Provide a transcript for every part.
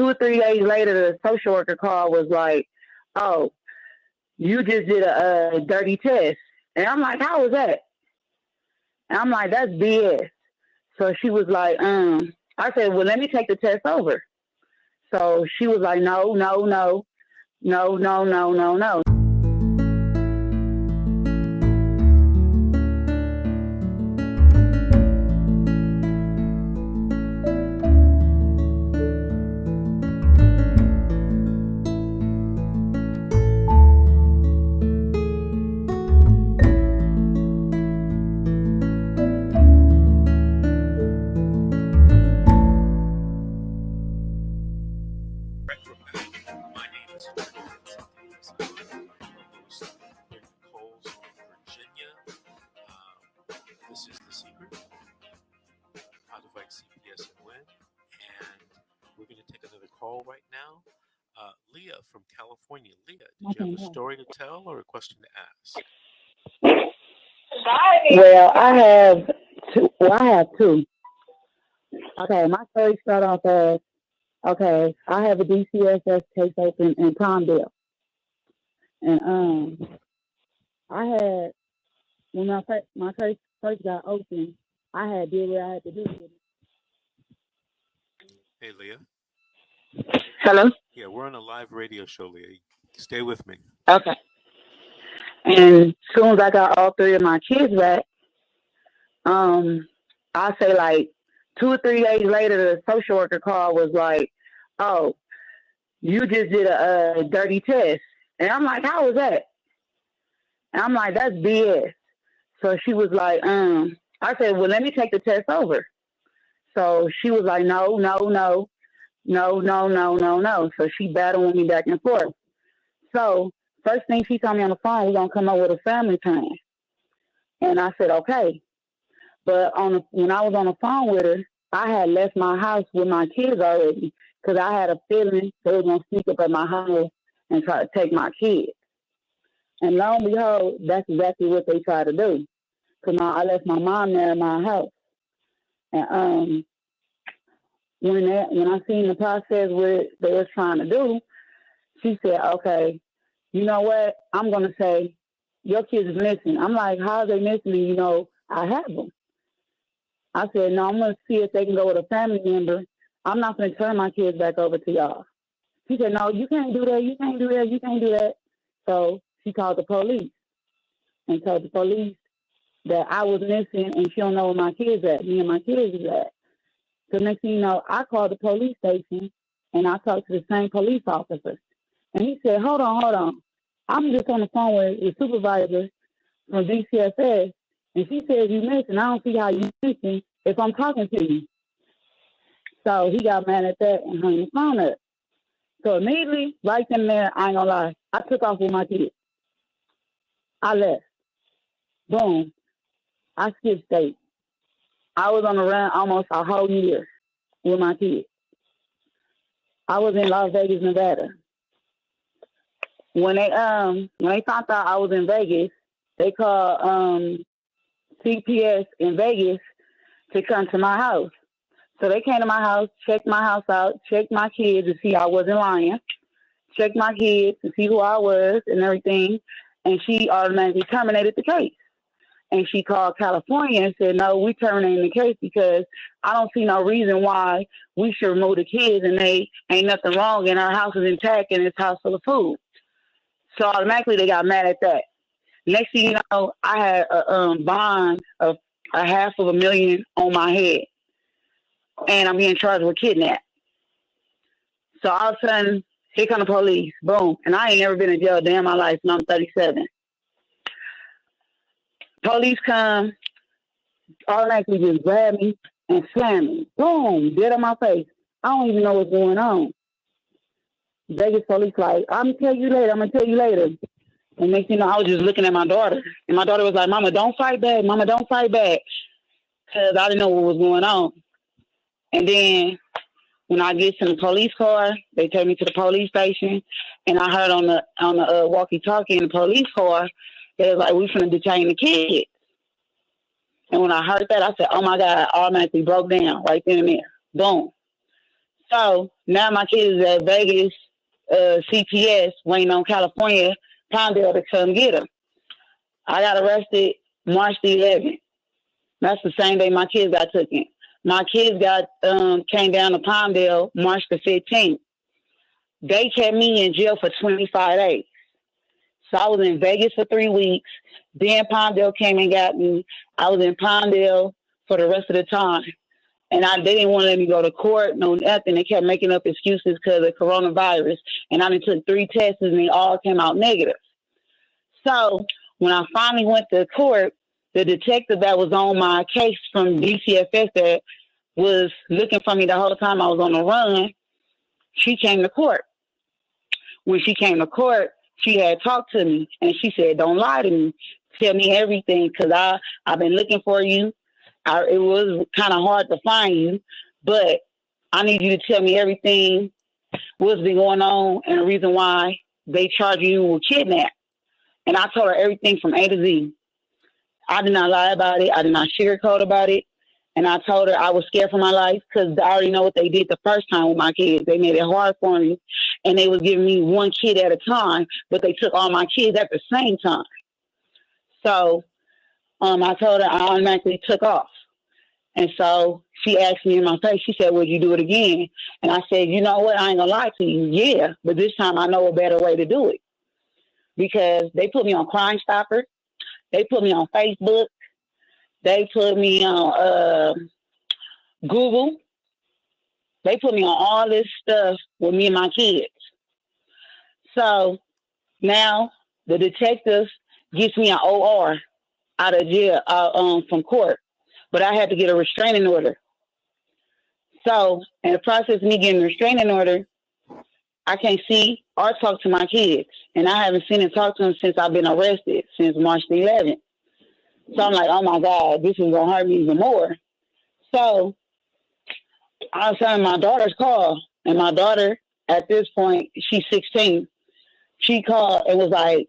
2 or 3 days later, the social worker called, was like, "Oh, you just did a dirty test." And I'm like, "How was that?" And I'm like, "That's BS." So she was like, I said, "Well, let me take the test over." So she was like, "No, no, no, no, no, no, no, no." My name is Vincent, host in Coles, Virginia. This is The Secret, How to Fight CPS Win, and we're going to take another call right now. Leah from California. Leah, did you have a story to tell or a question to ask? Well, I have two. Well, I have two. Okay, my story start off as, okay, I have a DCSS case open in Palmdale. And I had, when my case first got open, I had did what I had to do. Hey, Leah. Hello? Yeah, we're on a live radio show, Leah. Stay with me. Okay. And as soon as I got all three of my kids back, I say like 2 or 3 days later, the social worker called, was like, "Oh, you just did a dirty test." And I'm like, "How was that?" And I'm like, "That's BS." So she was like, I said, "Well, let me take the test over." So she was like, "No, no, no, no, no, no, no, no." So she battled me back and forth. So first thing she told me on the phone, "We're going to come up with a family plan." And I said, "Okay." But when I was on the phone with her, I had left my house with my kids already, because I had a feeling they were going to sneak up at my house and try to take my kids. And lo and behold, that's exactly what they tried to do. Because I left my mom there in my house. And when I seen the process what they was trying to do, she said, "Okay, you know what? I'm going to say, your kids is missing." I'm like, "How are they missing? You know, I have them." I said, "No, I'm going to see if they can go with a family member. I'm not going to turn my kids back over to y'all." She said, "No, you can't do that. You can't do that. You can't do that." So she called the police and told the police that I was missing and she don't know where my kids at. Me and my kids is at. So next thing you know, I called the police station and I talked to the same police officer. And he said, hold on. I'm just on the phone with the supervisor from DCSS, and she says you missing. I don't see how you missing if I'm talking to you." So he got mad at that and hung the phone up. So immediately, right then and there, I ain't gonna lie, I took off with my kids. I left. Boom. I skipped state. I was on the run almost a whole year with my kids. I was in Las Vegas, Nevada. When they found out I was in Vegas, they called CPS in Vegas to come to my house. So they came to my house, checked my house out, checked my kids to see I wasn't lying, checked my kids to see who I was and everything, and she automatically terminated the case. And she called California and said, "No, we terminating the case because I don't see no reason why we should remove the kids and they ain't nothing wrong and our house is intact and it's house full of food." So automatically they got mad at that. Next thing you know, I had a bond of $500,000 on my head, and I'm being charged with kidnap. So all of a sudden, here come the police, boom, and I ain't never been in jail a day in my life, and I'm 37. Police come, automatically just grab me and slam me, boom, dead on my face. I don't even know what's going on. Vegas police like, I'm gonna tell you later. And next thing you know, I was just looking at my daughter, and my daughter was like, "Mama, don't fight back, because I didn't know what was going on." And then when I get to the police car, they take me to the police station, and I heard on the walkie-talkie in the police car, they was like, "We finna detain the kids." And when I heard that, I said, "Oh my God!" I automatically broke down right then and there. Boom. So now my kid is at Vegas, CPS, waiting on California, Palmdale to come get him. I got arrested March the 11th. That's the same day my kids got taken. My kids got came down to Palmdale March the 15th. They kept me in jail for 25 days. So I was in Vegas for 3 weeks. Then Palmdale came and got me. I was in Palmdale for the rest of the time. And they didn't want to let me go to court, no nothing. They kept making up excuses because of coronavirus. And I done took 3 tests and they all came out negative. So when I finally went to court, the detective that was on my case from DCFS that was looking for me the whole time I was on the run, she came to court. When she came to court, she had talked to me and she said, don't lie to me. Tell me everything because I've been looking for you. It was kind of hard to find you, but I need you to tell me everything, what's been going on, and the reason why they charge you with kidnap. And I told her everything from A to Z. I did not lie about it. I did not sugarcoat about it. And I told her I was scared for my life because I already know what they did the first time with my kids. They made it hard for me, and they was giving me 1 kid at a time, but they took all my kids at the same time. So I told her I automatically took off. And so she asked me in my face, she said, would you do it again? And I said, you know what? I ain't gonna lie to you. Yeah, but this time I know a better way to do it because they put me on Crime Stopper. They put me on Facebook. They put me on Google. They put me on all this stuff with me and my kids. So now the detective gets me an OR out of jail from court. But I had to get a restraining order. So in the process of me getting a restraining order, I can't see or talk to my kids. And I haven't seen and talked to them since I've been arrested, since March the 11th. So I'm like, oh my God, this is going to hurt me even more. So I was having my daughter's call. And my daughter, at this point, she's 16. She called and was like,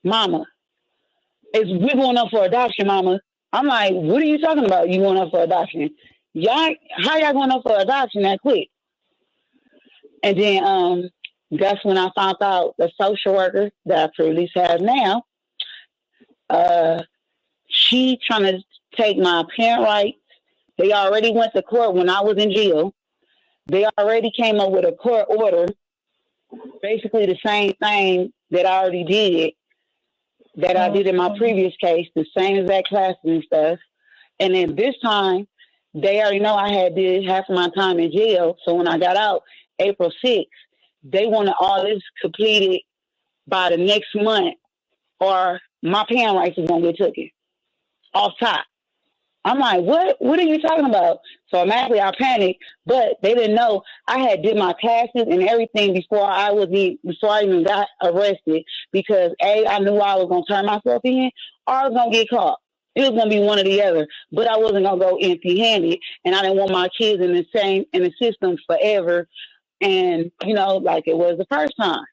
Mama, we're going up for adoption, Mama. I'm like, what are you talking about? You going up for adoption? How y'all going up for adoption that quick? And then that's when I found out the social worker that I previously have now, she trying to take my parent rights. They already went to court when I was in jail. They already came up with a court order, basically the same thing that I already did, that I did in my previous case, the same exact classes and stuff. And then this time, they already know I had did half of my time in jail. So when I got out, April 6th, they wanted all this completed by the next month or my parent rights is going to get taken off top. I'm like, what? What are you talking about? So automatically I panicked, but they didn't know I had did my classes and everything before I even got arrested because I knew I was going to turn myself in or I was going to get caught. It was going to be one or the other, but I wasn't going to go empty-handed, and I didn't want my kids in the system forever, and like it was the first time.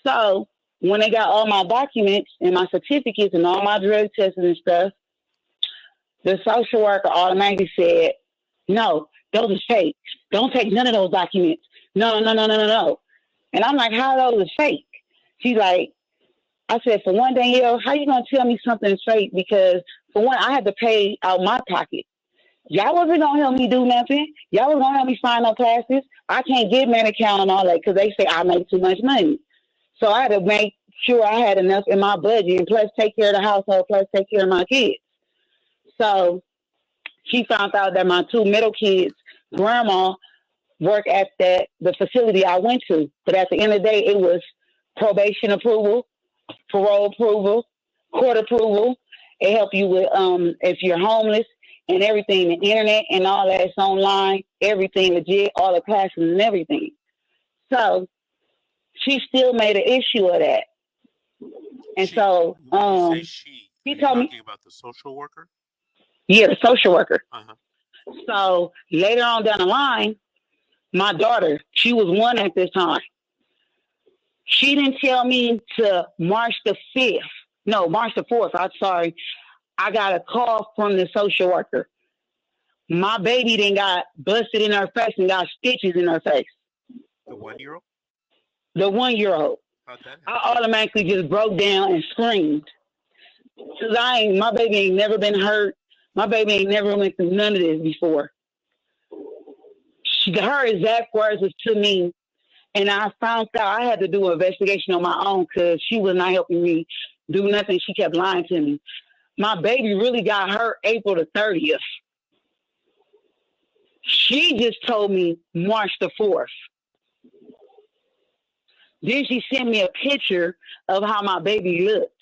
So when they got all my documents and my certificates and all my drug tests and stuff, the social worker automatically said, no, those are fake. Don't take none of those documents. No. And I'm like, how are those fake? She's like, I said, for one, Danielle, how you going to tell me something's fake? Because for one, I had to pay out my pocket. Y'all wasn't going to help me do nothing. Y'all wasn't going to help me find no classes. I can't get Medicare and all that because they say I make too much money. So I had to make sure I had enough in my budget and plus take care of the household, plus take care of my kids. So she found out that my 2 middle kids' grandma worked at the facility I went to. But at the end of the day, it was probation approval, parole approval, court approval. It helped you with if you're homeless and everything, the internet and all that's online, everything legit, all the classes and everything. So she still made an issue of that. And she told me about the social worker? Yeah, the social worker. Uh-huh. So later on down the line, my daughter, she was 1 at this time. She didn't tell me to March the 4th. I'm sorry. I got a call from the social worker. My baby then got busted in her face and got stitches in her face. The 1-year-old? The 1-year-old. How'd that happen? I automatically just broke down and screamed. Cause my baby ain't never been hurt. My baby ain't never went through none of this before. Her exact words was to me, and I found out I had to do an investigation on my own because she was not helping me do nothing. She kept lying to me. My baby really got hurt April the 30th. She just told me March the 4th. Then she sent me a picture of how my baby looked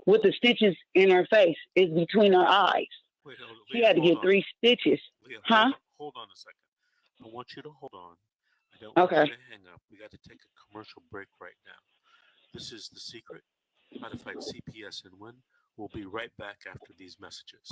with the stitches in her face. It's between her eyes. Wait, she had to get 3 stitches. Leah, huh? Hold on a second. I want you to hold on. I don't want you to hang up. We got to take a commercial break right now. This is The Secret, How to Fight CPS and Win. We'll be right back after these messages.